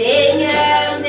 Seigneur,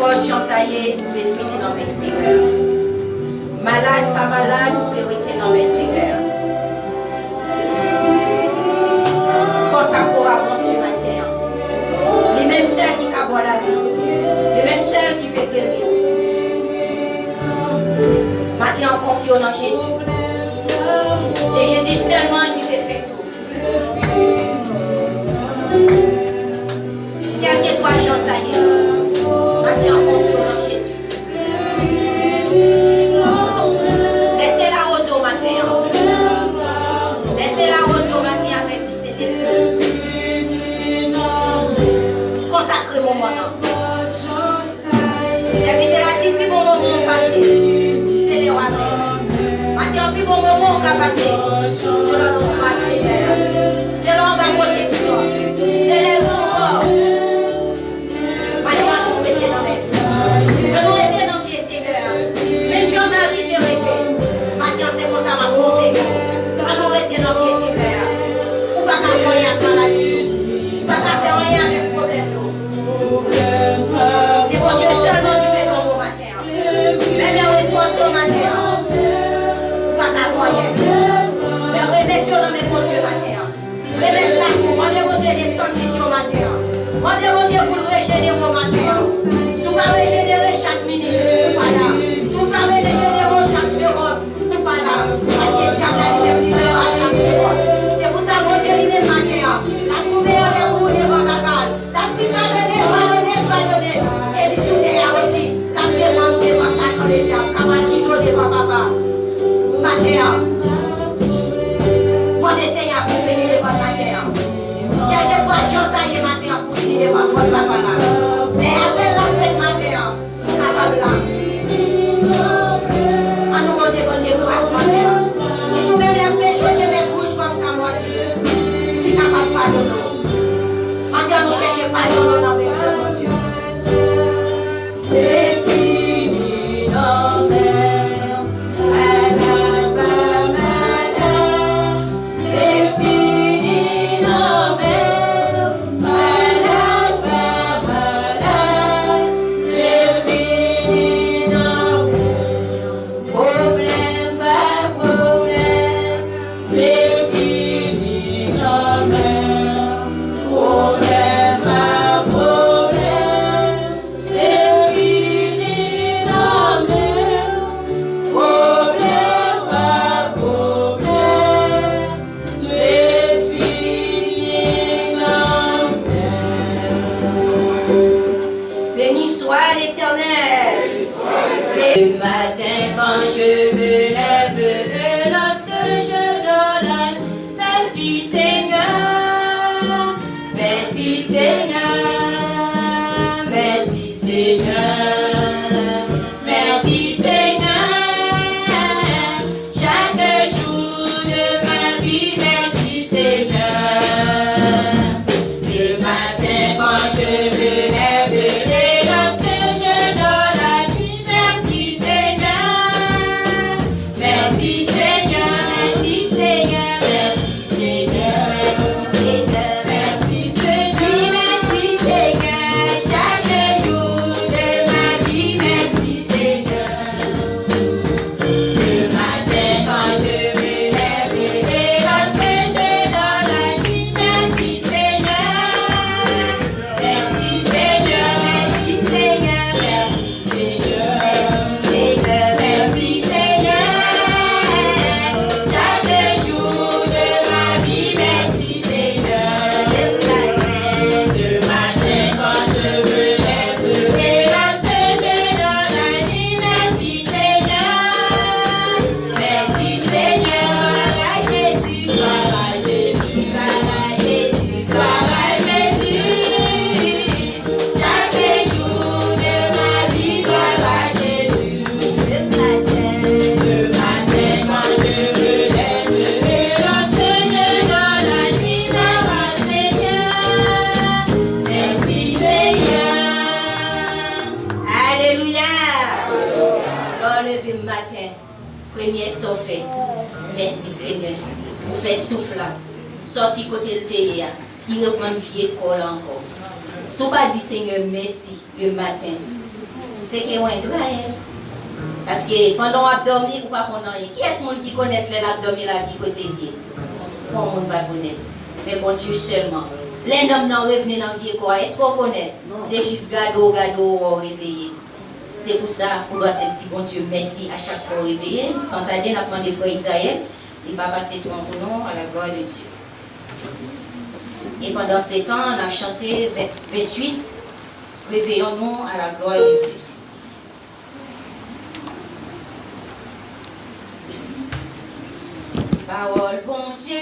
Bonne chance à y vous pouvez finir dans mes Seigneur. Malade, pas malade, vous pouvez rester dans mes Seigneur. Quand ça pourra bon Dieu matin. Les mêmes seuls qui peuvent avoir la vie. Les mêmes seuls qui peuvent guérir. Matin, on confie en Jésus. C'est Jésus seulement qui peut faire tout. Quelle que soit la chance à y matin, on confie en Jésus. Laissez-la rose au matin. Laissez-la rose au matin avec du Saint-Esprit. Consacrez mon moment. Serviteur a dit, plus bon moment passé. C'est les rois. Matin, plus bon moment on va passer. C'est le moment passé. C'est l'homme à protection. C'est les morts. Matin, nous mettez dans les mains. Nous mettez dans le pied, Seigneur. Même Jean-Marie te rete. Matin, c'est comme ça, ma conseil. Nous mettez dans le pied, Seigneur. Ou pas qu'à faire rien avec maladie. Ou pas qu'à faire rien avec problème. C'est pour Dieu seulement qui fait bon matin. Même les ressources au matin. Ou pas qu'à faire rien. Mais remettez dans mes bons Dieu matin. Remettez là pour moi, Dieu des sentiments au matin. Moi, Dieu pour le régénérer au matin. Si vous parlez régénérer chaque minute, voilà. Si vous parlez régénérer chaque seconde, voilà. Parce que Dieu a la liberté à chaque seconde. C'est pour ça que mon Dieu lui met matin. La couverte des bouts des vagabonds. La petite pardonnée. Et les soutiens aussi. La demande des massacres des diables. Comme on dit, je devant papa. Matin. Mon Seigneur pour venir devant matin. Quelle que soit la chance à y matin pour venir devant toi, papa là. Mais appelle la fête matin. Capable là. En nous demandant bon Dieu pour ce matin. Et tout même les péchés de mettre rouge comme Camoisi. Il est capable de pardonner. Matin nous cherchons pardon dans mes cœurs, mon Dieu. C'est fini dans mes le matin quand je me lève et lorsque je donne, merci Seigneur, merci Seigneur, merci Seigneur, merci Seigneur, chaque jour de ma vie, merci Seigneur, le matin quand je me lève et lorsque je donne. Merci Seigneur, merci Seigneur, merci Seigneur, merci Seigneur, merci Seigneur, chaque jour de ma vie, merci Seigneur. Le matin quand je me lève et lorsque je donne la nuit, merci Seigneur, merci Seigneur, merci Seigneur, merci Seigneur, merci Seigneur, merci Seigneur. Premier sauvé. Merci Seigneur. Vous faites souffle là. Sorti côté le pays. Qui reprend vie école encore. Si vous pas dit Seigneur merci le matin. c'est que ouais, parce que pendant l'abdomen, ou pas qu'on a qui est-ce qui connaît l'abdomen là qui côté lié? Bon, on va connaître. Mais bon Dieu seulement. Les hommes n'ont revenu dans la vie quoi? Est-ce qu'on connaît? C'est juste gado, réveillé. C'est pour ça qu'on doit être dit bon Dieu merci à chaque fois réveillé. Sans tarder, on a demandé frère Israël. Il va passer tout en nom à la gloire de Dieu. Et pendant ces temps, on a chanté 28. Réveillons-nous à la gloire de Dieu. Parole bon Dieu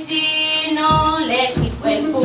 dit non, les Christ pour